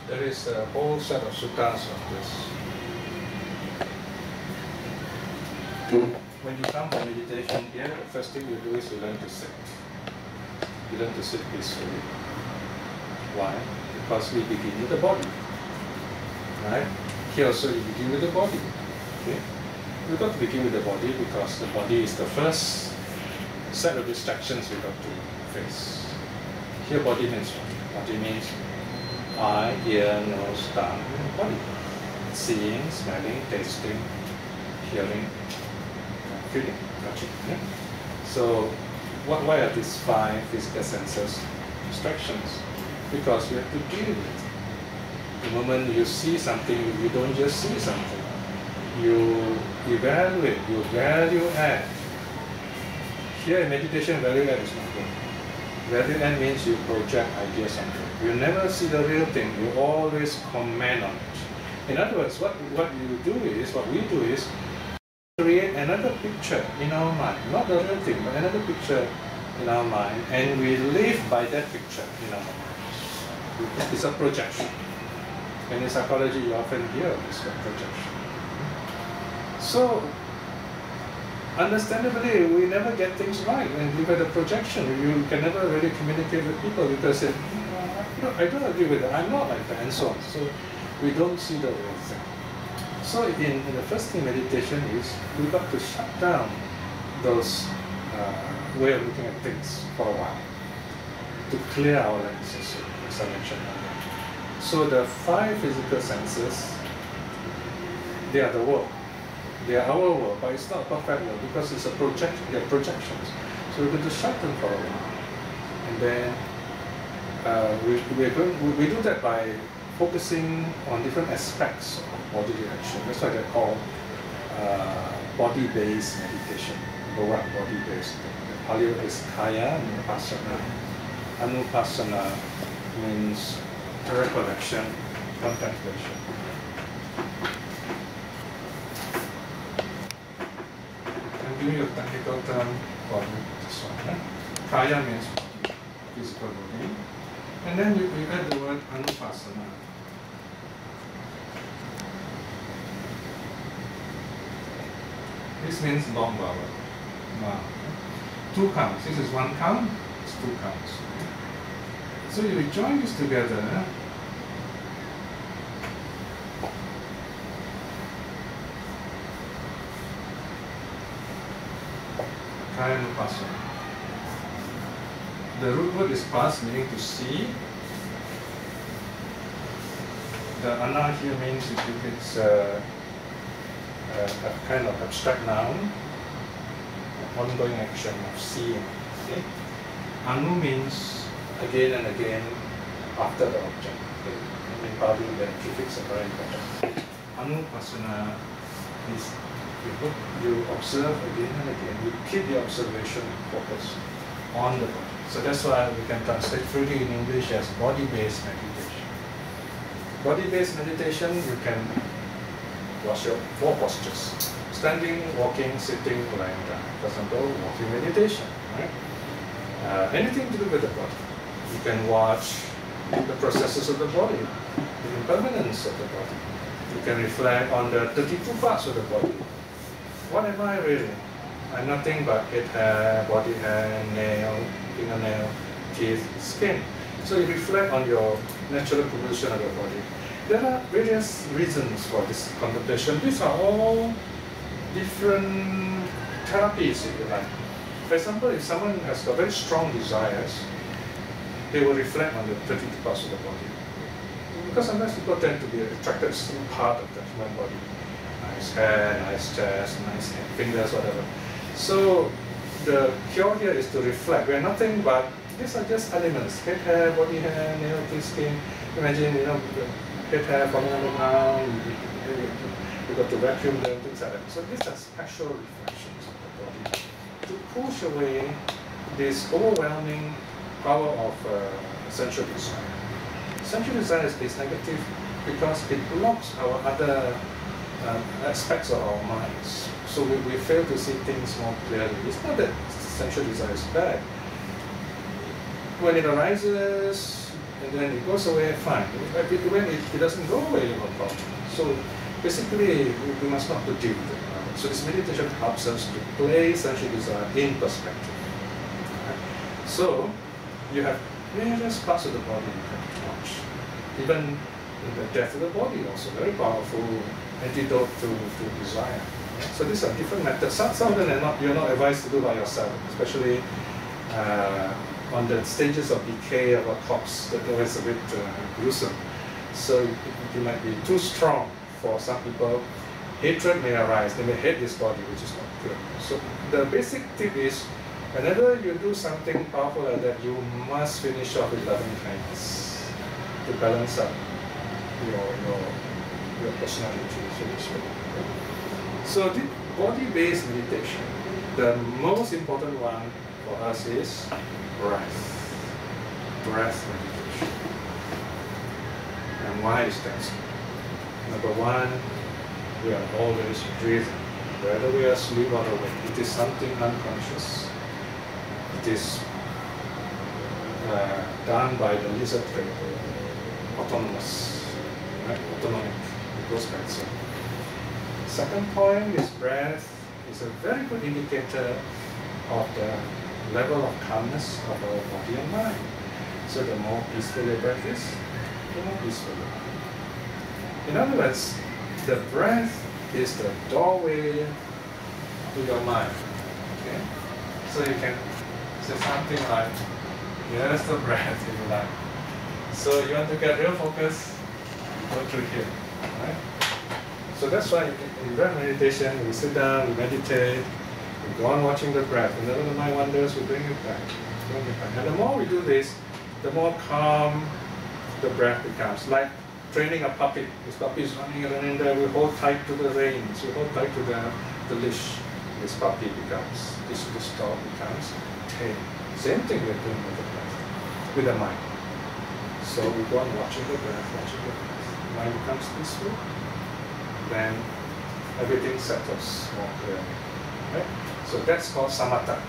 There is a whole set of suttas of this. When you come for meditation here, the first thing you do is you learn to sit. You learn to sit peacefully. Why? Because we begin with the body. Right? Here also you begin with the body. Okay? We've got to begin with the body because the body is the first set of distractions we've got to face. Here body means what? Body means eye, ear, nose, tongue, body. Seeing, smelling, tasting, hearing, feeling, touching. Yeah? So why are these 5 physical senses distractions? Because we have to deal with it. The moment you see something, you don't just see something. You evaluate, you value add. Here in meditation, value add is not good. Value add means you project ideas on it. You never see the real thing, you always comment on it. In other words, what we do is create another picture in our mind, not the real thing, but another picture in our mind, and we live by that picture in our mind. It's a projection. And in psychology, you often hear this word projection. So, understandably, we never get things right when we have a projection. You can never really communicate with people because I don't agree with it, I'm not like that, and so on. So, we don't see the real thing. So, in the first thing meditation is, we've got to shut down those way of looking at things for a while to clear our lenses, as I mentioned earlier. So the 5 physical senses, they are the world. They are our world, but it's not a perfect world because it's a projection. They are projections. So we're going to shut them for a while, and then we do that by focusing on different aspects of bodily action. That's why they're called body-based meditation. Number 1, body-based. The Pali word is kaya anupassana. Anupassana means recollection, contemplation. And give me a technical term for this one. Kaya means body, physical body. And then we add the word anupassana. This means long vowel. 2 counts. This is 1 count, it's 2 counts. So you join this together. Kaya anupassana. The root word is pas, meaning to see. The ana here means it's a kind of abstract noun, ongoing action of seeing. Okay? Anu means again and again after the object. Okay? In Pali, the prefix are very important. Anupassana is you observe again and again. You keep the observation focused on the body. So that's why we can translate freely in English as body-based meditation. Body-based meditation, you can watch your 4 postures: standing, walking, sitting, lying down. For example, walking meditation. Right? Anything to do with the body. You can watch the processes of the body, the impermanence of the body. You can reflect on the 32 parts of the body. What am I really? I'm nothing but head hair, body hair, nail, fingernail, teeth, skin. So you reflect on your natural composition of your body. There are various reasons for this contemplation. These are all different therapies, if you like. For example, if someone has got very strong desires, they will reflect on the 32 parts of the body. Because sometimes people tend to be attracted to some part of the human body. Nice hair, nice chest, nice fingers, whatever. So the cure here is to reflect. We're nothing but, these are just elements. Head hair, body hair, nail, teeth, skin. Imagine, head hair falling on the ground, you've got to vacuum them, things like that. So these are special reflections of the body to push away this overwhelming power of sensual desire. Sensual desire is negative because it blocks our other aspects of our minds. So we fail to see things more clearly. It's not that sensual desire is bad. When it arises, and then it goes away, fine. But when it doesn't go away, you have a problem. So basically, we must not deal with it. So this meditation helps us to place sensual desire in perspective. Right? So you have various parts of the body you can watch. Even in the death of the body, also very powerful antidote to desire. So these are different methods. Some of them you're not advised to do by yourself, especially on the stages of decay of a corpse that is a bit gruesome. So it might be too strong for some people. Hatred may arise. They may hate this body, which is not good. So the basic tip is, whenever you do something powerful like that, you must finish off with loving kindness to balance up your personality, so to speak. So the body-based meditation, the most important one for us is breath meditation. And why is that? Number one, we are always breathing, whether we are asleep or awake. It is something unconscious. It is done by the lizard brain, autonomous, right? Autonomic. It goes back. So, second point is breath is a very good indicator of the level of calmness of our body and mind. So the more peaceful your breath is, the more peaceful you are. In other words, the breath is the doorway to your mind. Okay? So you can say something like, here's the breath if you like. So you want to get real focus, go through here. Right? So that's why in breath meditation, we sit down, we meditate, we go on watching the breath. Whenever the mind wanders, we bring it back. And the more we do this, the more calm the breath becomes. Like training a puppy. This puppy is running there, we hold tight to the reins, we hold tight to the leash. This puppy becomes, this dog becomes tame. Same thing we're doing with the breath, with the mind. So we go on watching the breath, mind becomes peaceful, then everything settles more clearly. Right? So that's called samatha.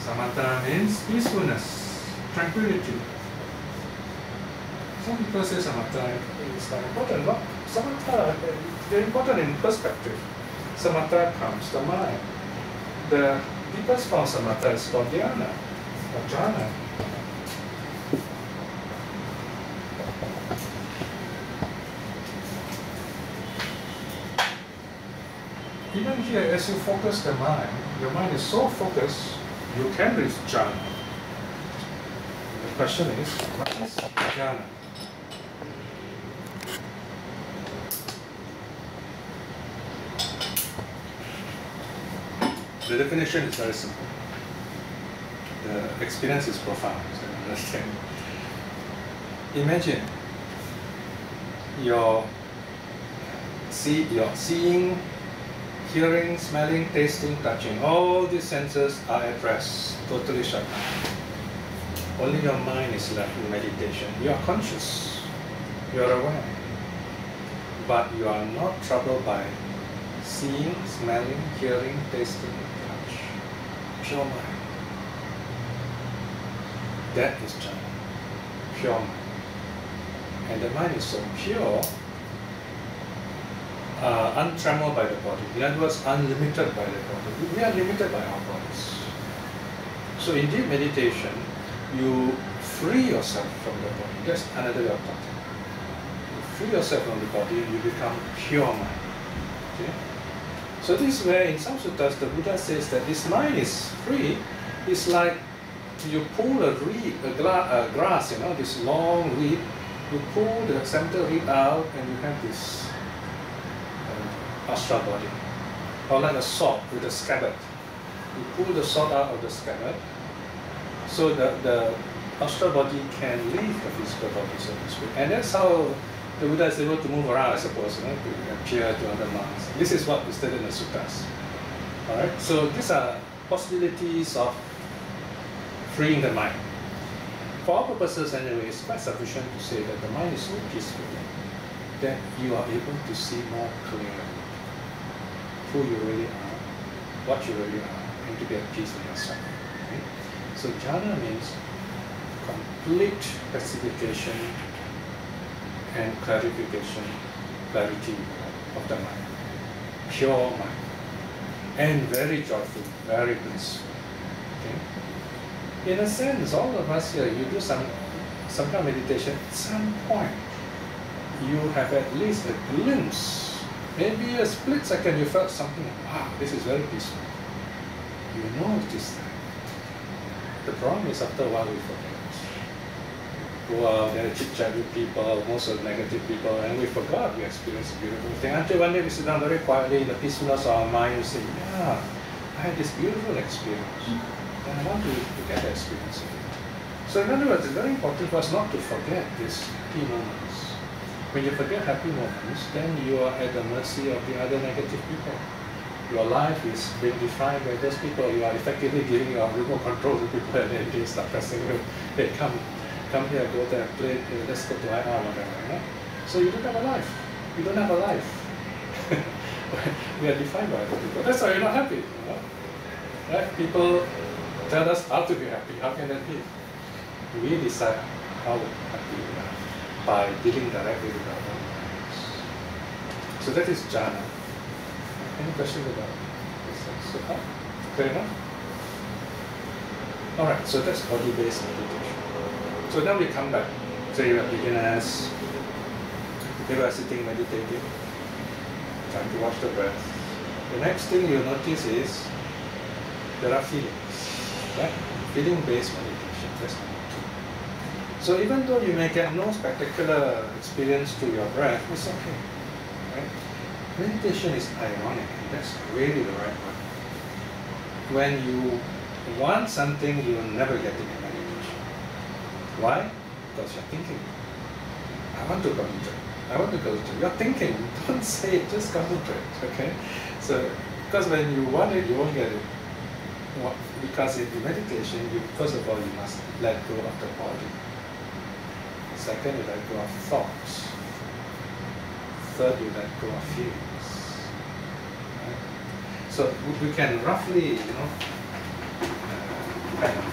Samatha means peacefulness, tranquility. Some people say samatha is not important. Not samatha, very important in perspective. Samatha comes to mind. The deepest form of samatha is called dhyana or jhana. Even here, as you focus the mind, your mind is so focused, you can reach jhana. The question is, what is jhana? The definition is very simple. The experience is profound, so you understand. Imagine you're seeing, hearing, smelling, tasting, touching. All these senses are at rest, totally shut down. Only your mind is left in meditation. You are conscious, you are aware, but you are not troubled by seeing, smelling, hearing, tasting, touch. Pure mind. That is jhana, pure mind. And the mind is so pure, untrammeled by the body. In other words, unlimited by the body. We are limited by our bodies. So in deep meditation, you free yourself from the body. That's another way of talking. You free yourself from the body, you become pure mind. Okay? So this way, in some suttas, the Buddha says that this mind is free. It's like you pull a reed, a grass, this long reed. You pull the center reed out, and you have this astral body, or like a sword with a scabbard. You pull the sword out of the scabbard, so the astral body can leave the physical body, so to speak. And that's how the Buddha is able to move around, I suppose, to appear to other monks. This is what we study in the suttas. All right. So these are possibilities of freeing the mind. For our purposes, anyway, it's quite sufficient to say that the mind is so peaceful that you are able to see more clearly who you really are, what you really are, and to be at peace with yourself. Okay? So jhana means complete pacification and clarification, clarity of the mind, pure mind, and very joyful, very blissful. Okay? In a sense, all of us here, you do some kind of meditation, at some point, you have at least a glimpse, maybe a split second, you felt something, wow, this is very peaceful. You know it is that. The problem is after a while we forget. Well, then chit-chat with people, most of the negative people, and we forgot we experienced a beautiful thing. Until one day we sit down very quietly in the peacefulness of our mind and say, yeah, I had this beautiful experience. And I want to get the experience again. So in other words, it's very important for us not to forget these happy moments. When you forget happy moments, then you are at the mercy of the other negative people. Your life is being defined by those people. You are effectively giving your remote control to people, and then they start pressing you. Hey, come here, go there, play, let's go to IR, whatever. You know? So you don't have a life. You don't have a life. We are defined by other people. That's why you're not happy. You know? Right? People tell us how to be happy. How can that be? We decide how happy we are by dealing directly with our own lives. So that is jhana. Any questions about this? So far? Clear enough? Alright, so that's body-based meditation. So now we come back. So you are beginners, you are sitting meditating, trying to watch the breath. The next thing you notice is there are feelings, right? Feeling-based meditation, that's number 2. So even though you may get no spectacular experience through your breath, it's okay, right? Meditation is ironic, and that's really the right one. When you want something, you will never get it in meditation. Why? Because you're thinking. I want to concentrate. I want to concentrate. You're thinking. Don't say it, just concentrate. Okay? So, because when you want it, you won't get it. Because in meditation, first of all, you must let go of the body. Second, you let go of thoughts. Third, you let go of feelings. Right? So we can roughly, kind of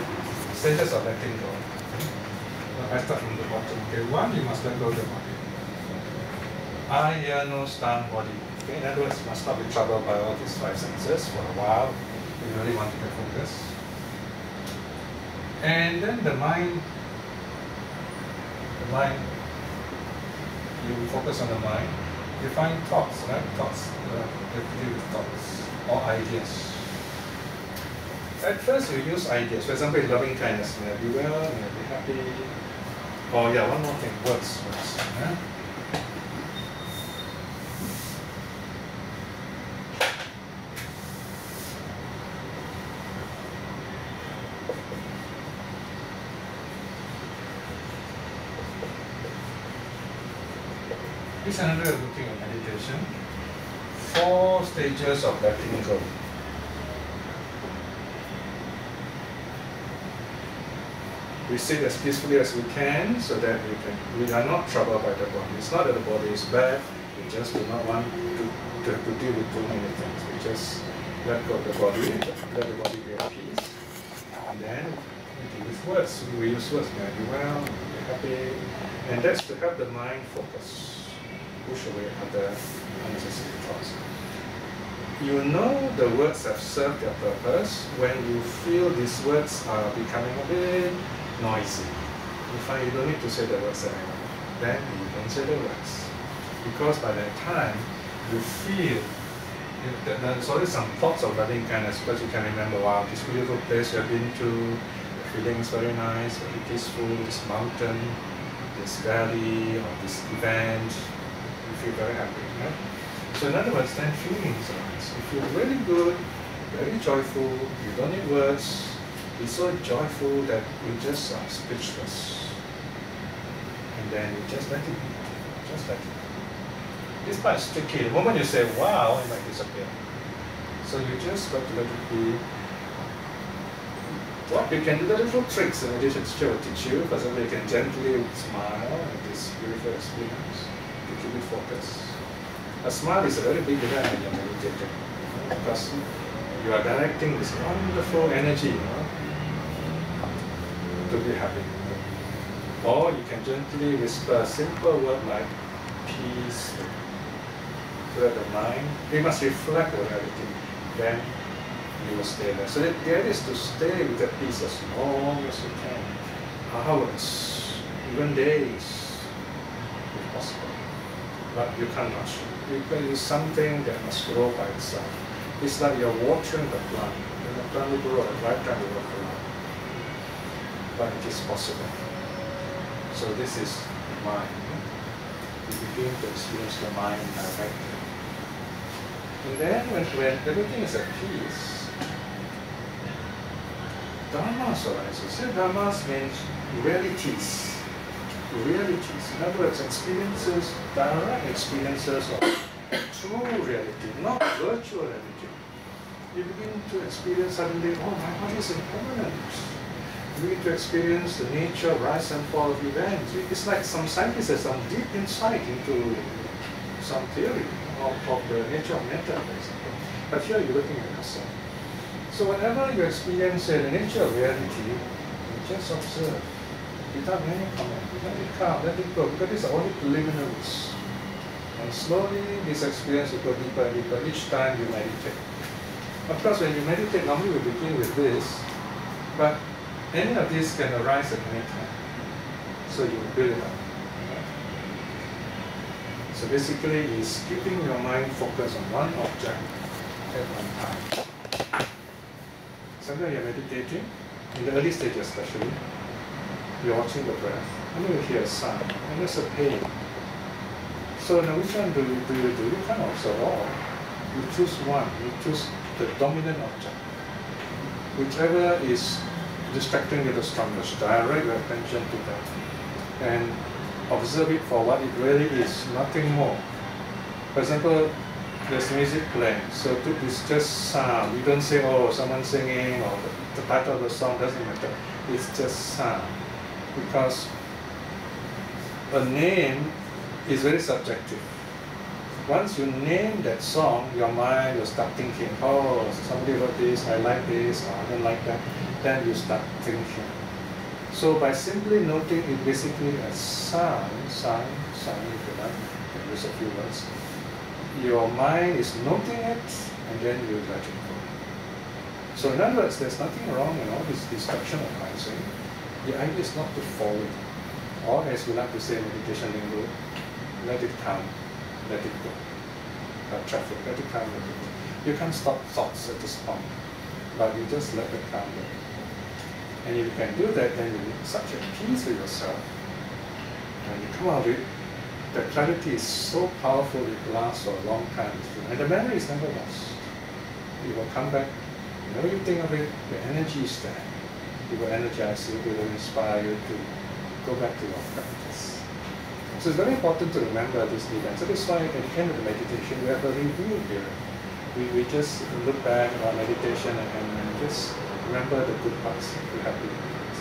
stages of letting go. I start from the bottom. Okay, 1, you must let go of the body. Eye, ear, nose, tongue, body. Okay, in other words, you must not be troubled by all these 5 senses for a while. You really want to get focused. And then the mind, you focus on the mind. You find thoughts, right? Thoughts, you deal with thoughts or ideas. At first you use ideas. For example, in loving kindness, may I be well, may I be happy. Oh yeah, one more thing, words. Yeah? This is another good thing of meditation. 4 stages of letting go. We sit as peacefully as we can so that we are not troubled by the body. It's not that the body is bad, we just do not want to have to deal with too many things. We just let go of the body, let the body be at peace. And then we deal with words. We use words, may I be well, may I be happy. And that's to help the mind focus. Push away other unnecessary thoughts. You know the words have served their purpose when you feel these words are becoming a bit noisy. You find you don't need to say the words anymore. Then you don't say the words. Because by that time, you feel there's always some thoughts of loving kindness, because you can remember, wow, this beautiful place you have been to, the feeling is very nice, very peaceful, this mountain, this valley, or this event. You feel very happy, right? So in other words, then feelings arise. You feel really good, very joyful, you don't need words, it's so joyful that you just are speechless. And then you just let it be, just let it be. This part is tricky. The moment you say, wow, it might disappear. So you just got to let it be. What you can do, the little tricks in addition to will teach you. For example, you can gently smile at this beautiful experience to keep it focused. A smile is a very big event when you're meditating, because you are directing this wonderful energy to be happy. Or you can gently whisper a simple word like peace, so that the mind, we must reflect on everything, then you will stay there. So the idea is to stay with that peace as long as you can, hours, even days, if possible. But you can't rush it. Because it's something that must grow by itself. It's like you're watering the plant. When the plant will grow, at the right time it will grow. But it is possible. So this is the mind. You begin to experience the mind directly. And then when everything is at peace, dhammas arises. See, dhammas means realities. Realities. In other words, experiences, direct experiences of true reality, not virtual reality. You begin to experience suddenly, oh, my body is impermanent. You begin to experience the nature, rise and fall of events. It's like some scientists have some deep insight into some theory of the nature of matter, for example. But here you're looking at yourself. So whenever you experience the nature of reality, you just observe without any comment. Let it come, let it go, because these are only preliminaries. And slowly this experience will go deeper and deeper each time you meditate. Of course, when you meditate, normally we begin with this, but any of these can arise at any time. So you build it up. So basically, it's keeping your mind focused on one object at one time. Sometimes you're meditating, in the early stage especially, you're watching the breath, and you hear a sound, and there's a pain. So now which one do you do? You can't observe all. You choose one, you choose the dominant object. Whichever is distracting you the strongest, direct your attention to that. And observe it for what it really is, nothing more. For example, there's music playing, so it's just sound. You don't say, oh, someone singing, or the title of the song, doesn't matter. It's just sound. Because a name is very subjective. Once you name that song, your mind will start thinking, oh, somebody wrote this, I like this, or I don't like that. Then you start thinking. So by simply noting it basically as sound, if you like, you can use a few words, your mind is noting it, and then you let it go. So in other words, there's nothing wrong in all this distraction of arising. The idea is not to follow it. Or as we like to say in meditation lingo, let it come, let it go. Traffic, let it come, let it go. You can't stop thoughts at this point, but you just let it come, let it go. And if you can do that, then you're in such a peace with yourself. When you come out of it, the clarity is so powerful, it lasts for a long time. And the memory is never lost. It will come back, whenever you think of it, the energy is there. It will energize you, it will inspire you to go back to your practice. So it's very important to remember this event. So that's why at the end of the meditation, we have a review here. We just look back at our meditation and just remember the good parts, the happy parts.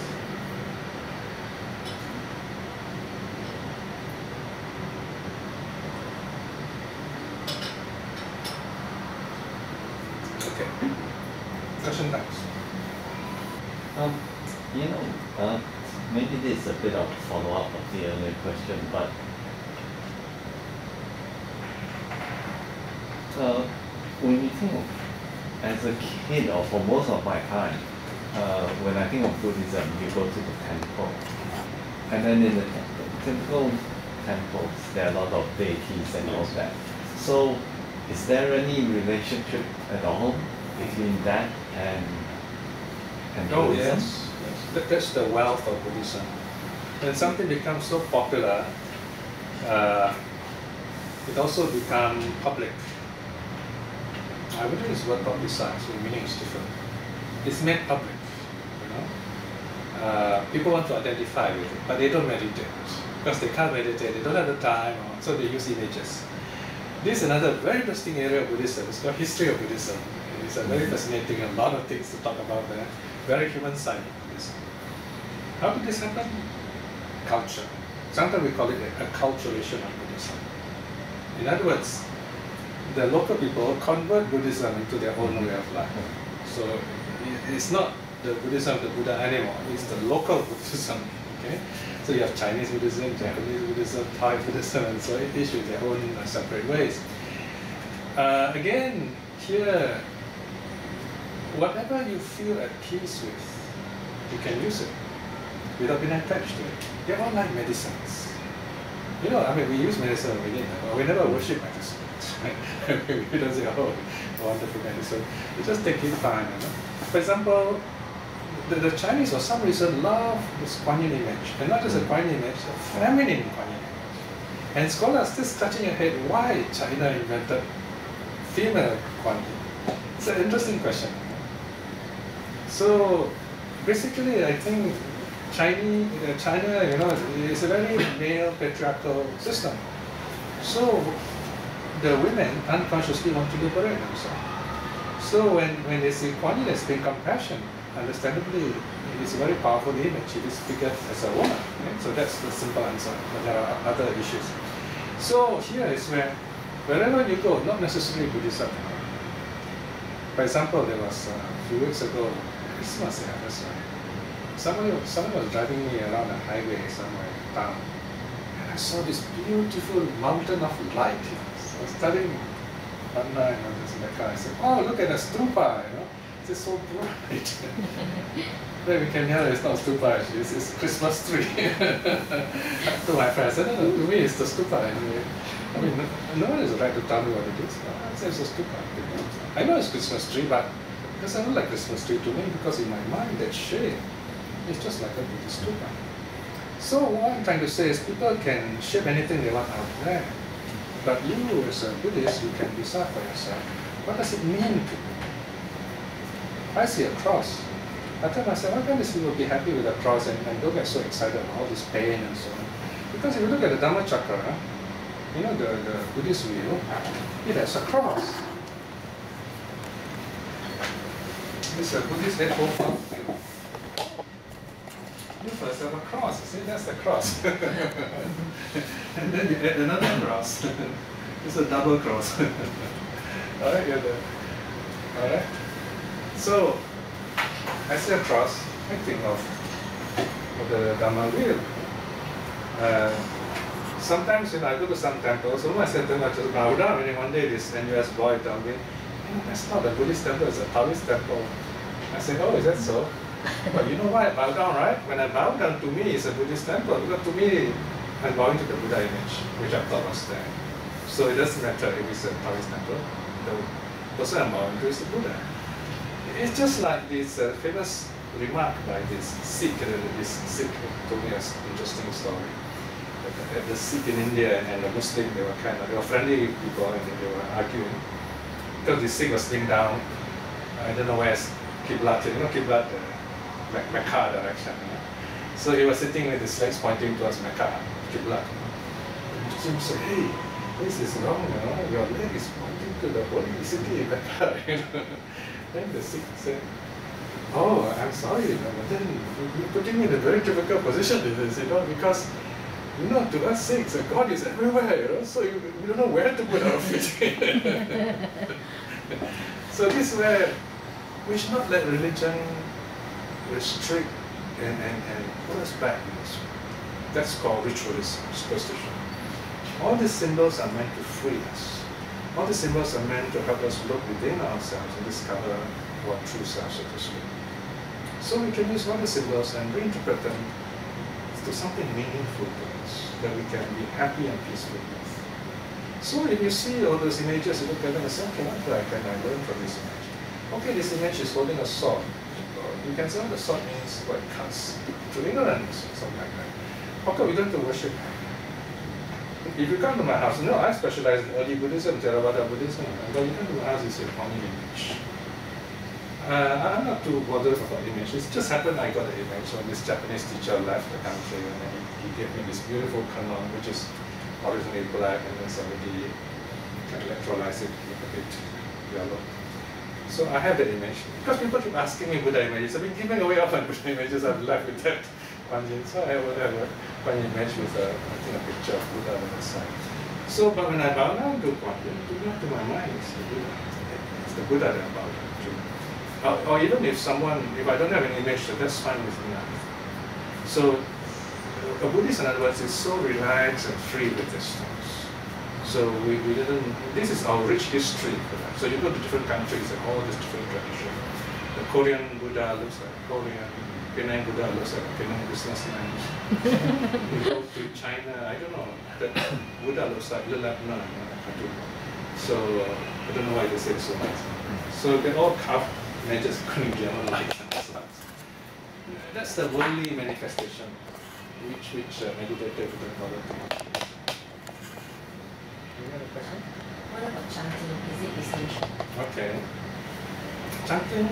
Okay. Question times. Maybe this is a bit of follow-up of the earlier question, but when you think of, as a kid, or for most of my time, when I think of Buddhism, you go to the temple, and then in the typical temples, there are a lot of deities and all that. So, is there any relationship at all between that and Buddhism? Yes. That's the wealth of Buddhism. When something becomes so popular, it also becomes public. I wouldn't use the word publicized, the meaning is different. It's made public, people want to identify with it, but they don't meditate. Because they can't meditate, they don't have the time, so they use images. This is another very interesting area of Buddhism. It's called history of Buddhism. It's a very fascinating, a lot of things to talk about there. Very human side of Buddhism. How did this happen? Culture. Sometimes we call it a acculturation of Buddhism. In other words, the local people convert Buddhism into their own way of life. So it's not the Buddhism of the Buddha anymore. It's the local Buddhism. Okay, so you have Chinese Buddhism, Japanese Buddhism, Thai Buddhism, and so each with their own separate ways. Again, here, whatever you feel at peace with, you can use it without being attached to it. They're all like medicines. You know, I mean, we use medicine when we need it, but we never worship medicine. We don't say, oh, wonderful medicine. We just take it fine. You know? For example, the Chinese, for some reason, love this Kuan Yin image, and not just a Kuan Yin image, a feminine Kuan Yin image. And scholars still scratching their head why China invented female Kuan Yin. It's an interesting question. So basically, I think China, you know, is a very male patriarchal system. So the women unconsciously want to liberate themselves. So when they see Kuan Yin as being compassion, understandably, it is a very powerful image. It is figured as a woman. Right? So that's the simple answer. But there are other issues. So here is where, wherever you go, not necessarily Buddhism. For example, there was a few weeks ago, Christmas, yeah, that's right. Someone was driving me around a highway somewhere in town, and I saw this beautiful mountain of light. So I was telling Anna, you know, this in the car, I said, oh, look at the stupa, you know, it's so bright. Then we came here, it's not stupa, it's Christmas tree. To my friend, I said, no, to me it's the stupa anyway. I mean, no one has the right to tell me what it is. I said it's a stupa. I know it's Christmas tree, but it doesn't look like Christmas tree to me, because in my mind, that shape, it's just like a Buddhist stupa. So what I'm trying to say is people can shape anything they want out there. But you as a Buddhist, you can decide for yourself, what does it mean to you? I see a cross. I tell myself, why can't these people be happy with a cross and don't get so excited about all this pain and so on? Because if you look at the Dhamma Chakra, you know, the Buddhist wheel, it has a cross. This is a Buddhist head profile. You first have a cross, you see, that's the cross. And then you add another cross. It's a double cross. Alright, alright. So, I see a cross, I think of the Dhamma wheel. Sometimes, you know, I go to some temples, so I said to them, I just bow down, and one day this NUS boy told me, you know, that's not a Buddhist temple, it's a Taoist temple. I said, oh, is that so? But you know why I bow down, right? When I bow down, to me, it's a Buddhist temple, because to me, I'm bowing to the Buddha image, which I thought was there. So it doesn't matter if it's a Taoist temple, the person I'm bowing to is the Buddha. It's just like this famous remark by this Sikh, told me an interesting story. The Sikh in India and the Muslim, they were friendly people, and they were arguing. Because the Sikh was sitting down, I don't know where's Qiblat, you know, Qiblat, Mecca direction. You know? So he was sitting with his legs pointing towards Mecca, Qiblat. And the Muslim said, hey, this is wrong, you know, your leg is pointing to the holy city, Mecca. You know? Then the Sikh said, oh, I'm sorry, but then you're putting me in a very difficult position with this, you know, because, you know, to us Sikhs, God is everywhere, you know, so you don't know where to put our feet. So this is where we should not let religion restrict and put us back in this way. That's called ritualism, superstition. All these symbols are meant to free us. All the symbols are meant to help us look within ourselves and discover what true self, so to speak. So we can use all the symbols and reinterpret them to something meaningful to us, that we can be happy and peaceful with. So if you see all those images, you look at them and say, okay, what can I learn from this image? Okay, this image is holding a sword. You can say, oh, the sword means what it cuts through ignorance, or something like that. Okay, we don't have to worship. If you come to my house, I specialize in early Buddhism, Theravada Buddhism, but you come to my house, you see a common image. I'm not too bothered about image. It just happened I got the image when this Japanese teacher left the country, and then he gave me this beautiful kanon, which is originally black, and then somebody can electrolyze it, look a bit yellow. So I have the image. Because people keep asking me Buddha images, I've been giving away all my Buddha images, I've left with that Kuan Yin. So I would have a Kuan Yin image with a picture of Buddha on the side. So, but when I bow down to Kuan Yin, to my mind, it's the Buddha. It's the Buddha that I bow down to. or even if I don't have an image, that's fine with me. So a Buddhist, in other words, is so relaxed and free with these things. So we didn't, this is our rich history. So you go to different countries and all these different traditions. The Korean Buddha looks like Korean, Penang Buddha looks like Penang businessman. You go to China, I don't know, the Buddha looks like Lebanon. So I don't know why they say so much. So they all carved images of German lights and stuff. That's the worldly manifestation, which meditator wouldn't bother to much. You have a question? What about chanting? Is it essential? Okay. Chanting,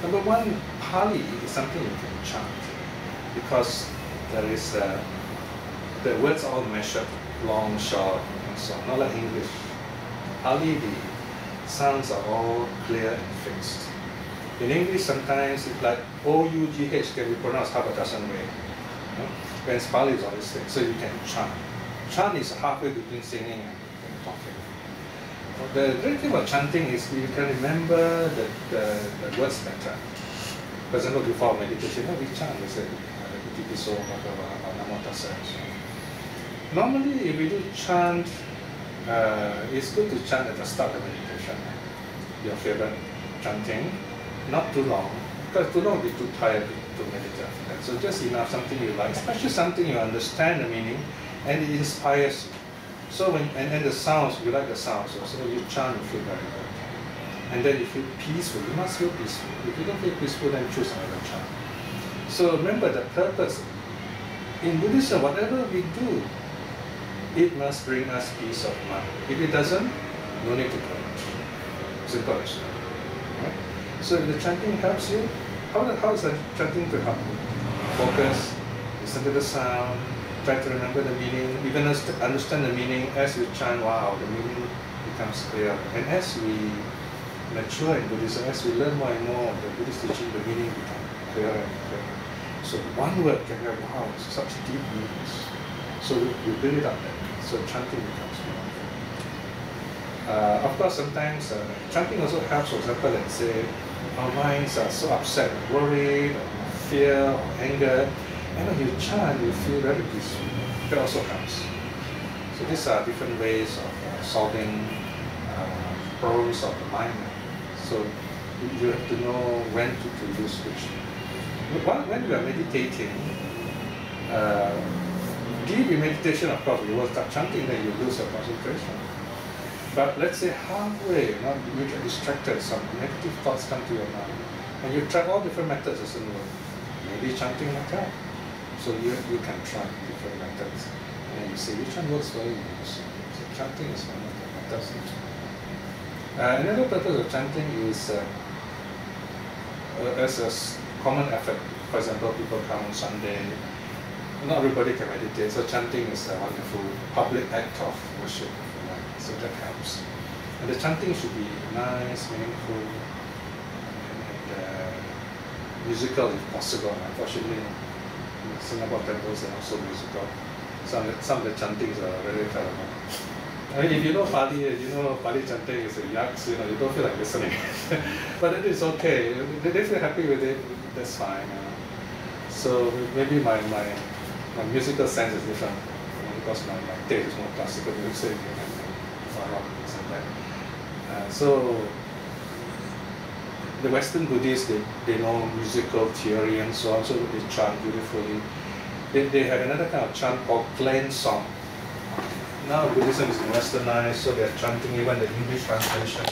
number one, Pali is something you can chant because there is the words are all measured, long, short, and so on. Not like English. Pali, the sounds are all clear and fixed. In English, sometimes it's like O-U-G-H can be pronounced half a dozen ways. Whereas Pali is always fixed, so you can chant. Chant is halfway between singing and talking. The great thing about chanting is you can remember the words better. For example, before meditation, we chant, we say, Iti-piso, Bhagava, Namo Tassa. Normally, if we do chant, it's good to chant at the start of meditation. Your favorite chanting, not too long, because too long will be too tired to meditate after that. So just enough, something you like, especially something you understand the meaning and it inspires you. So and the sounds, you like the sounds, so you chant, you feel very good. And then you feel peaceful, you must feel peaceful. If you don't feel peaceful, then choose another chant. So remember the purpose. In Buddhism, whatever we do, it must bring us peace of mind. If it doesn't, no need to do it. Simple as that. Right? So if the chanting helps you, how is the chanting to help you? Focus, listen to the sound, try to remember the meaning. You can understand the meaning as you chant, wow, the meaning becomes clear. And as we mature in Buddhism, as we learn more and more of the Buddhist teaching, the meaning becomes clearer and clearer. So one word can have, wow, such deep meanings. So we build it up then. So chanting becomes more. Of course, sometimes chanting also helps. For example, let's say our minds are so upset, worried, or fear, or anger. And when you chant, you feel very peaceful. That also helps. So these are different ways of solving problems of the mind. So you have to know when to use which. When you are meditating, deep in meditation, of course, you will start chanting, then you lose your concentration. But let's say halfway, you get distracted, some negative thoughts come to your mind, and you try all different methods, doesn't work. Maybe chanting like that. So you can try different methods, and you see which one works for you. So chanting is one of the methods. Another purpose of chanting is as a common effort. For example, people come on Sunday. Not everybody can meditate, so chanting is a wonderful public act of worship. So that helps. And the chanting should be nice, meaningful, and musical if possible. Unfortunately, Singapore temples are not so musical. Some of the chantings are very terrible. I mean, if you know Pali chanting is a yaks, you don't feel like listening. But it is okay. They feel happy with it, that's fine. So maybe my musical sense is different because my taste is more classical music and rock and things like that. So the Western Buddhists, they know musical theory and so on, so they chant beautifully. They have another kind of chant called plain song. Now Buddhism is westernized, so they're chanting even the English translation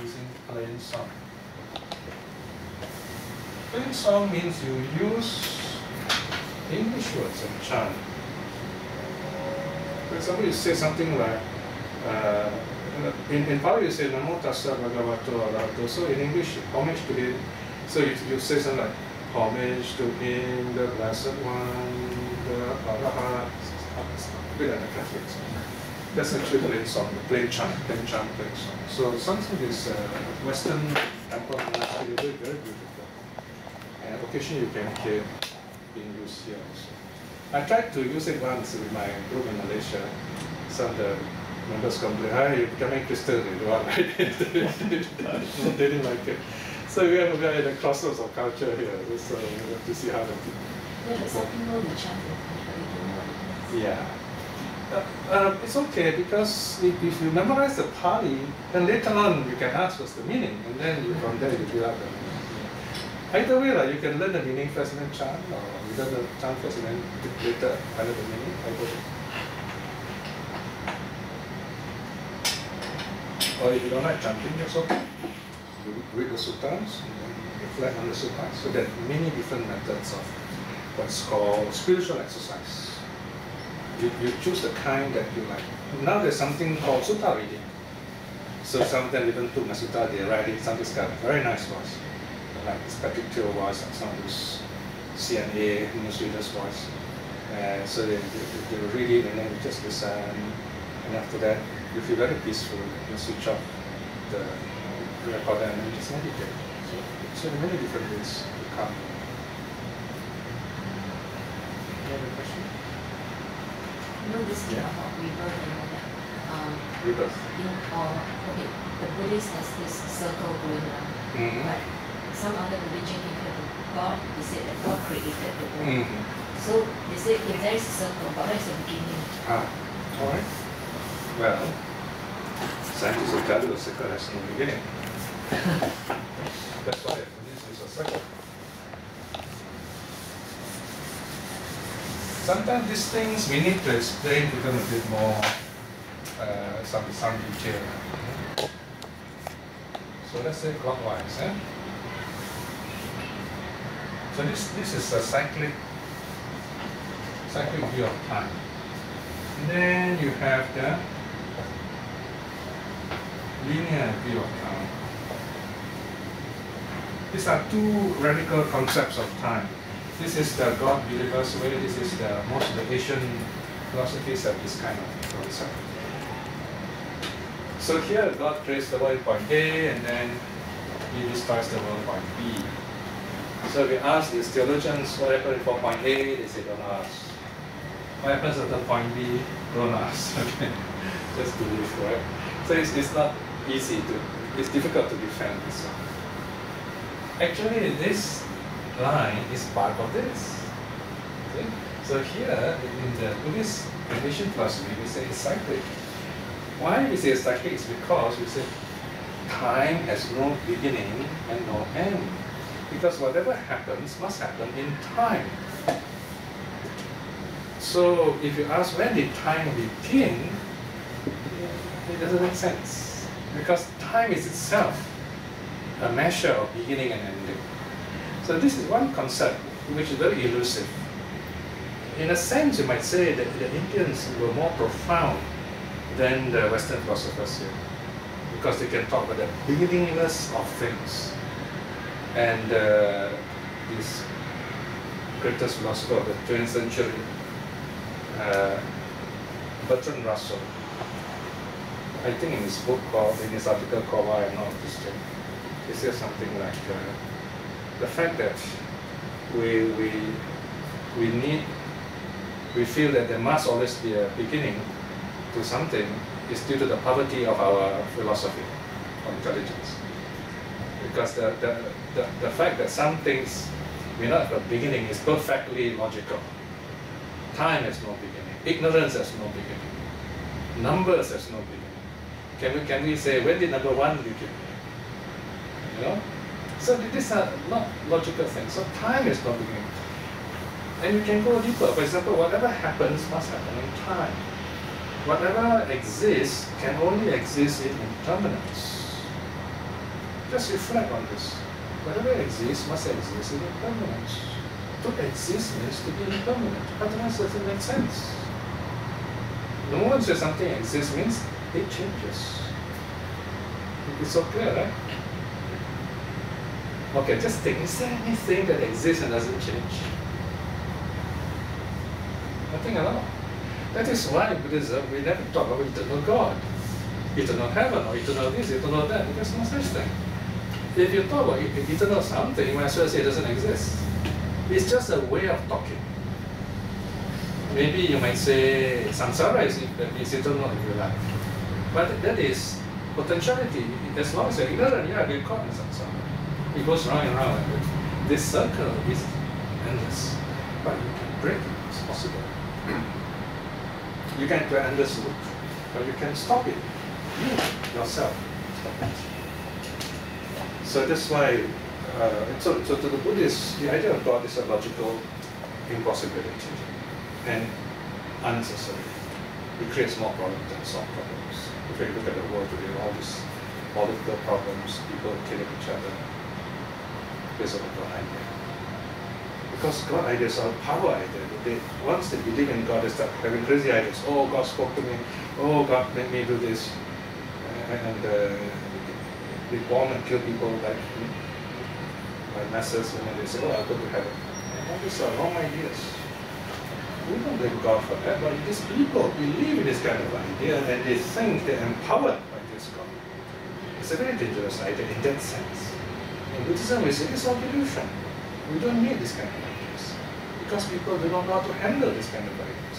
using plain song. Plain song means you use English words and chant. For example, you say something like, in Pali you say Namo Tassa Bhagavato Arahato. So in English, homage to him. So you say something like, homage to him, the Blessed One, the Arahat. That's actually plain song, plain chant, plain song. So Sanskrit is Western temple monastery, very, very beautiful. And occasionally you can hear being used here also. I tried to use it once with my group in Malaysia. Some of the Members complain, "Hey, you're becoming Christian, you don't want, right?" They didn't like it. So we are at the crossroads of culture here. So we have to see how to. Yeah, but some people will chant in Pali, but they don't know what it is. Yeah. It's okay because if you memorize the Pali, then later on you can ask what's the meaning, and then from there you build up the meaning. Either way, like, you can learn the meaning first and then chant, or you learn the chant first and then later find out the meaning. Either way. Or if you don't like chanting, it's okay. You read the suttas and then reflect on the suttas. So there are many different methods of what's called spiritual exercise. You choose the kind that you like. Now there's something called sutta reading. So some of them even took my sutta, they're writing some this kind of very nice voice. Like this particular voice, like some of this CNA newsreader's voice. So they will read it and then you just listen. And after that, you feel very peaceful. You switch off the recorder and then just meditate. So there are many different ways to come. Any other question? You know this thing about rebirth and all that. Rebirth. Okay, the Buddhist has this circle going around, but some other religion people, God, they say that God created the world. So they say if there is a circle, but where is the beginning? All right. Well, scientists will tell you the circle has no beginning. That's why this is a circle. Sometimes these things we need to explain to them a bit more, some detail. So let's say clockwise. So this is a cyclic view of time. And then you have the linear view of time. These are two radical concepts of time. This is the God believers way. This is the most of the Asian philosophies have this kind of concept. So here God creates the world point A and then He destroys the world point B. So we ask these theologians what happened for point A, they say don't ask. What happens at the point B, don't ask. Okay. Just believe, right? So it's not easy it's difficult to defend this one. Actually this line is part of this. See? So here in the Buddhist Asian philosophy we say it's cyclic. Why we say it's cyclic is because we say time has no beginning and no end. Because whatever happens must happen in time. So if you ask when did time begin, it doesn't make sense. Because time is itself a measure of beginning and ending. So this is one concept which is very elusive. In a sense, you might say that the Indians were more profound than the Western philosophers here, because they can talk about the beginningless of things. And this greatest philosopher of the 20th century, Bertrand Russell, I think in his book in his article called "Why I'm Not a Christian," he says something like, the fact that we feel that there must always be a beginning to something is due to the poverty of our philosophy of intelligence. Because the fact that some things may not have a beginning is perfectly logical. Time has no beginning. Ignorance has no beginning. Numbers has no beginning. Can we say when did number one begin? You know? So these are not logical things. So time is not beginning. And you can go deeper. For example, whatever happens must happen in time. Whatever exists can only exist in impermanence. Just reflect on this. Whatever exists must exist in impermanence. To exist means to be impermanent. Otherwise it doesn't make sense. The moment that something exists means it changes. It's so clear, right? Okay, just think, is there anything that exists and doesn't change? Nothing at all. That is why in Buddhism we never talk about eternal God, eternal heaven, or eternal this, eternal that. There's no such thing. If you talk about eternal something, you might as well say it doesn't exist. It's just a way of talking. Maybe you might say samsara is eternal if you like. But that is potentiality. As long as you're ignorant, yeah, get caught in samsara. It goes round and round. This circle is endless, but you can break it. It's possible. You can do an endless loop, but you can stop it. You yourself stop it. So that's why. So to the Buddhists, the idea of God is a logical impossibility and unnecessary. It creates more problems than solve problems. If you look at the world today, all these political problems, people killing each other based on the God idea. Because God ideas are power ideas. Once they believe in God, they start having crazy ideas. Oh, God spoke to me. Oh, God made me do this. And they bomb and kill people like masses, and they say, oh, I'll go to heaven. And all these are wrong ideas. We don't blame God for that, but these people believe in this kind of idea and they think they're empowered by this God. It's a very dangerous idea in that sense. In Buddhism, we say it's all delusion. We don't need this kind of ideas because people do not know how to handle this kind of ideas.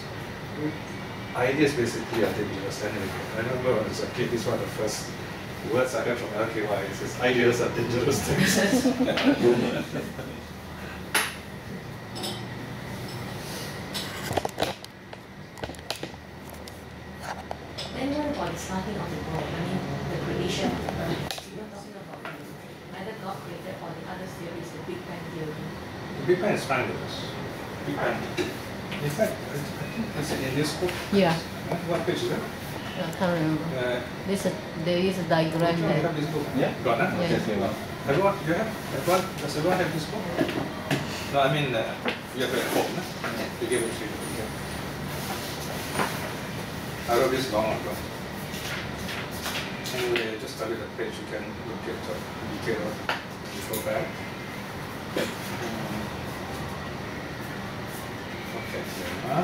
Ideas basically are dangerous anyway. I remember as a kid, this was one of the first words I heard from LKY. It says, ideas are dangerous things. Then what about the starting of the world? I mean, the creation of the earth. We were talking about either God created or the other theory is the Big Bang theory. The Big Bang is fine with us. Big Bang. In fact, I think it's in this book. Yeah. What page is that? I can't remember. There is a diagram You there. have this book? Yeah. Got that? Yeah. Yes, you know. Everyone, you have? Everyone, does everyone have this book? No, I mean, you have it at home, no? They gave it to you. Okay. I wrote this long ago. Anyway, just study the page, you can look at the detail when you go back. Okay, here,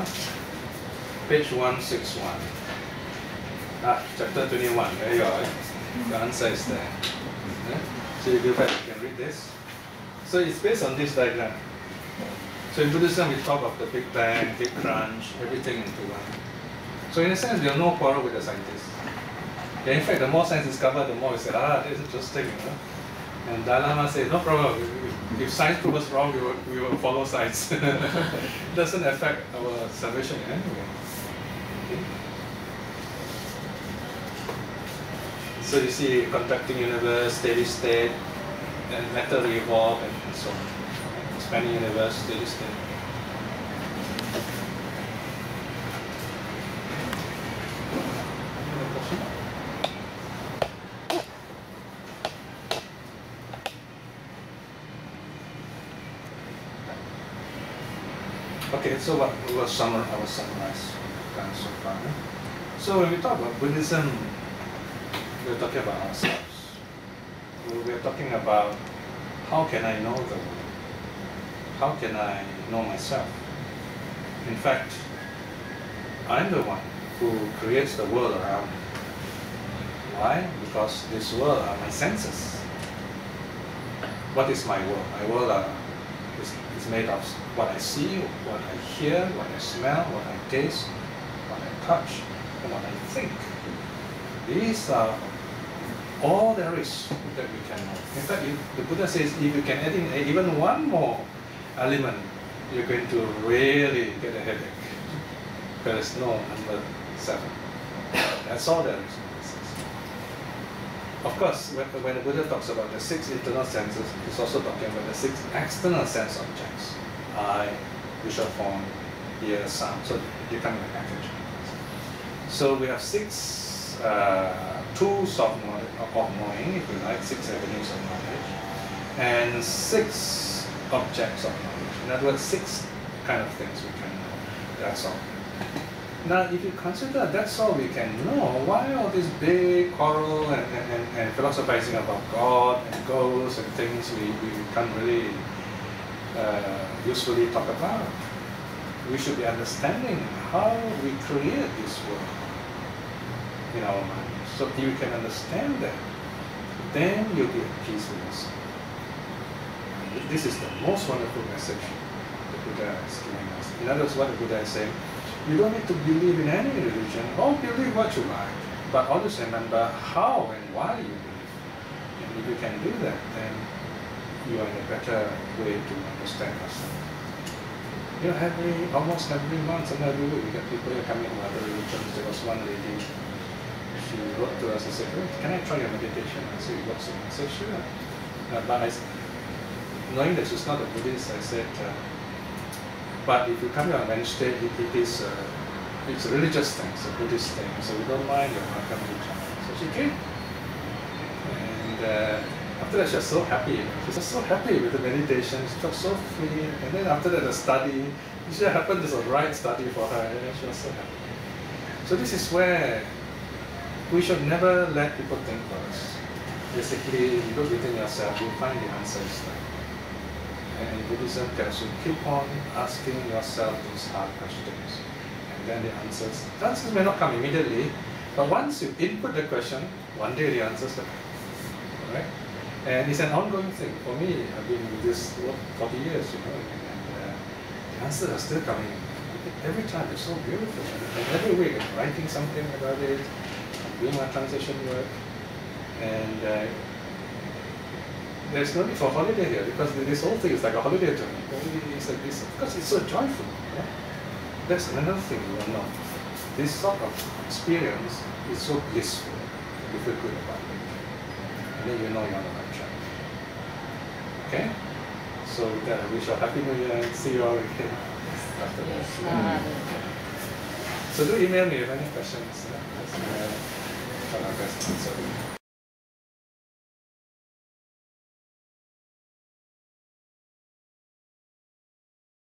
page 161. Chapter 21, there you are. The answer is there. So you go back, you can read this. So it's based on this diagram. So in Buddhism, we talk of the Big Bang, Big Crunch, everything into one. So in a sense, we have no quarrel with the scientists. Yeah, in fact, the more science discovered, the more we say, this is interesting, you know. And Dalai Lama said, no problem. If science proves us wrong, we will follow science. It doesn't affect our salvation in any way. Okay. So you see, contracting universe, steady state, and matter revolve, and so on. Expanding universe, steady state. Any question? Okay, so what I will summarize so far. So when we talk about Buddhism, we're talking about ourselves. We're talking about how can I know the world? How can I know myself? In fact, I'm the one who creates the world around me. Why? Because this world are my senses. What is my world? My world is made of what I see, what I hear, what I smell, what I taste, what I touch, and what I think. These are all there is that we can know. In fact, the Buddha says if you can add in even one more element, you're going to really get a headache. There is no number 7. That's all there is. Of course, when the Buddha talks about the 6 internal senses, he's also talking about the 6 external sense objects. Eye, visual form, ear, sound. So they come in a package. So we have 6 tools of knowing, if you like, 6 avenues of knowledge, and 6 objects of knowledge. In other words, 6 kind of things we can know. That's all. Now, if you consider that's all we can know, why all this big quarrel and philosophizing about God and ghosts and things we can't really usefully talk about? We should be understanding how we create this world in our mind. So if you can understand that, then you'll be at peace with yourself. This is the most wonderful message the Buddha is giving us. In other words, what the Buddha is saying, you don't need to believe in any religion, or believe what you like. But always remember how and why you believe. And if you can do that, then you are in a better way to understand yourself. You know, almost every month, and every week, we get people who are coming from other religions. There was one lady, she wrote to us and said, "Oh, can I try your meditation?" I said, "You got some?" I said, "Sure." But knowing that she's not a Buddhist, I said, but if you come here on Wednesday, it's a religious thing, it's a Buddhist thing, so we don't mind, you're welcome anytime. So she came. And after that, she was so happy. She was so happy with the meditation, she felt so free. And then after that, the study, it just happened as a right study for her, and she was so happy. So this is where we should never let people think for us. Basically, you look within yourself, you find the answers. And in Buddhism tells you, keep on asking yourself these hard questions. And then the answers may not come immediately, but once you input the question, one day the answers will come. Right? And it's an ongoing thing. For me, I've been with this work 40 years, and the answers are still coming. Every time it's so beautiful. And every week I'm writing something about it, I'm doing my translation work, and there's no need for holiday here, because this whole thing is like a holiday to me. It's like this, because it's so joyful. Yeah? That's another thing you will know. This sort of experience is so blissful. You feel good about it. And then you know you're on the right track. Okay? So with that, I wish you a happy New Year and see you all again after that. So do email me if any questions. Try my best to answer.